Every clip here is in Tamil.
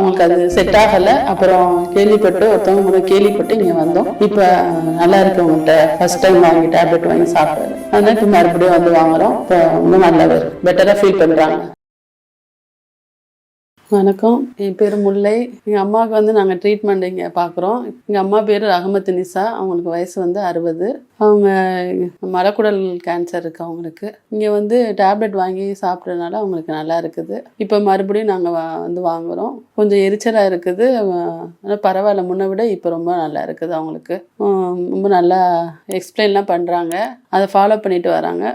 அவங்களுக்கு அது செட் ஆகலை. அப்புறம் கேள்விப்பட்டு ஒருத்தவங்க கேள்விப்பட்டு இங்கே வந்தோம். இப்போ நல்லா இருக்கு, உங்கள்கிட்ட ஃபர்ஸ்ட் டைம் வாங்கி டேப்லெட் வாங்கி சாப்பிட்டாரு. அதனால இப்போ மறுபடியும் வந்து வாங்குறோம். இப்போ இன்னும் நல்லா பெட்டராக ஃபீல் பண்ணுறாங்க. வணக்கம், என் பேர் முல்லை. எங்கள் அம்மாவுக்கு வந்து நாங்கள் ட்ரீட்மெண்ட் இங்கே பார்க்குறோம். எங்கள் அம்மா பேர் ரஹமத்து நிசா. அவங்களுக்கு வயசு வந்து 60. அவங்க மலக்குடல் கேன்சர் இருக்குது அவங்களுக்கு. இங்கே வந்து டேப்லெட் வாங்கி சாப்பிட்றதுனால அவங்களுக்கு நல்லா இருக்குது. இப்போ மறுபடியும் நாங்கள் வந்து வாங்குகிறோம். கொஞ்சம் எரிச்சலாக இருக்குது, ஆனால் பரவாயில்ல, முன்னை விட இப்போ ரொம்ப நல்லா இருக்குது அவங்களுக்கு. ரொம்ப நல்லா எக்ஸ்பிளைன்லாம் பண்ணுறாங்க, அதை ஃபாலோ பண்ணிட்டு வராங்க.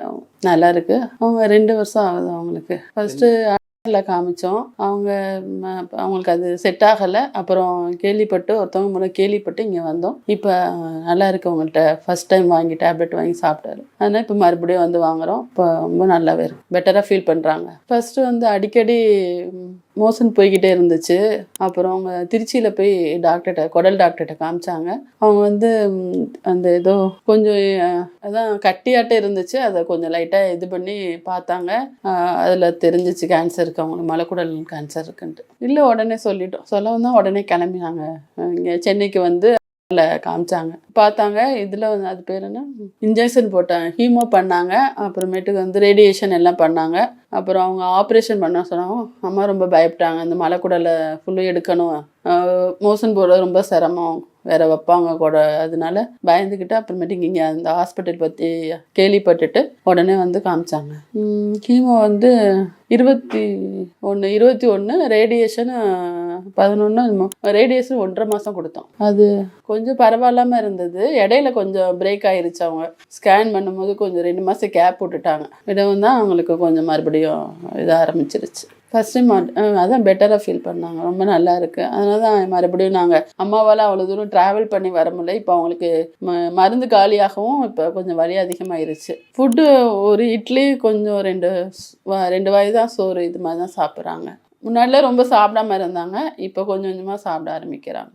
நல்லா இருக்குது. அவங்க 2 வருஷம் ஆகுது அவங்களுக்கு. ஃபஸ்ட்டு காமிச்சோம், அவங்களுக்கு அது செட் ஆகலை. அப்புறம் ஒருத்தவங்க கேள்விப்பட்டு இங்கே வந்தோம். இப்போ நல்லா இருக்கு, உங்கள்கிட்ட ஃபர்ஸ்ட் டைம் வாங்கி டேப்லெட் வாங்கி சாப்பிட்டாரு. அதனால் இப்போ மறுபடியும் வந்து வாங்குகிறோம். இப்போ ரொம்ப நல்லாவே இருக்கு, பெட்டராக ஃபீல் பண்ணுறாங்க. ஃபஸ்ட்டு வந்து அடிக்கடி மோஷன் போய்கிட்டே இருந்துச்சு. அப்புறம் அவங்க திருச்சியில் போய் குடல் டாக்டர்கிட்ட காமிச்சாங்க. அவங்க வந்து அந்த ஏதோ கொஞ்சம் அதான் கட்டியாட்டே இருந்துச்சு, அதை கொஞ்சம் லைட்டாக இது பண்ணி பார்த்தாங்க. அதில் தெரிஞ்சிச்சு கேன்சர் இருக்கு, அவங்களுக்கு மலக்குடல் கேன்சர் இருக்குன்ட்டு. இல்லை, உடனே சொல்லவும் தான் உடனே கிளம்பினாங்க. இங்கே சென்னைக்கு வந்து காமிச்சாங்க, பார்த்தாங்க. இதில் வந்து அது பேர் என்ன, இன்ஜெக்ஷன் போட்டாங்க, ஹீமோ பண்ணாங்க. அப்புறமேட்டுக்கு வந்து ரேடியேஷன் எல்லாம் பண்ணாங்க. அப்புறம் அவங்க ஆப்ரேஷன் பண்ண சொன்னாங்க. அம்மா ரொம்ப பயப்பட்டாங்க, இந்த மலைக்குடலை ஃபுல்லும் எடுக்கணும், மோஷன் போடுறது ரொம்ப சிரமம், வேற வைப்பாங்க கூட. அதனால பயந்துக்கிட்டு அப்புறமேட்டுக்கு இங்கே அந்த ஹாஸ்பிட்டல் பற்றி கேள்விப்பட்டுட்டு உடனே வந்து காமிச்சாங்க. ஹீமோ வந்து 21 ரேடியேஷன் 11, ரேடியேஷன் 1.5 மாதம் கொடுத்தோம். அது கொஞ்சம் பரவாயில்லாமல் இருந்தது. இடையில கொஞ்சம் பிரேக் ஆயிருச்சு. அவங்க ஸ்கேன் பண்ணும்போது கொஞ்சம் 2 மாதம் கேப் விட்டுட்டாங்க. விடவும் தான் அவங்களுக்கு கொஞ்சம் மறுபடியும் இதாக ஆரம்பிச்சிருச்சு. ஃபர்ஸ்ட் டைம் அதான் பெட்டராக ஃபீல் பண்ணாங்க, ரொம்ப நல்லா இருக்குது. அதனால தான் மறுபடியும் நாங்கள் அம்மாவால் அவ்வளோ தூரம் ட்ராவல் பண்ணி வர முடியல. இப்போ அவங்களுக்கு மருந்து காலியாகவும் இப்போ கொஞ்சம் வலி அதிகமாகிருச்சு. ஃபுட்டு ஒரு இட்லி கொஞ்சம் 2 வாய் தான் சோறு, இது மாதிரி தான் சாப்பிட்றாங்க. முன்னாடிலாம் ரொம்ப சாப்பிடாம இருந்தாங்க, இப்போ கொஞ்சம் கொஞ்சமாக சாப்பிட ஆரம்பிக்கிறாங்க.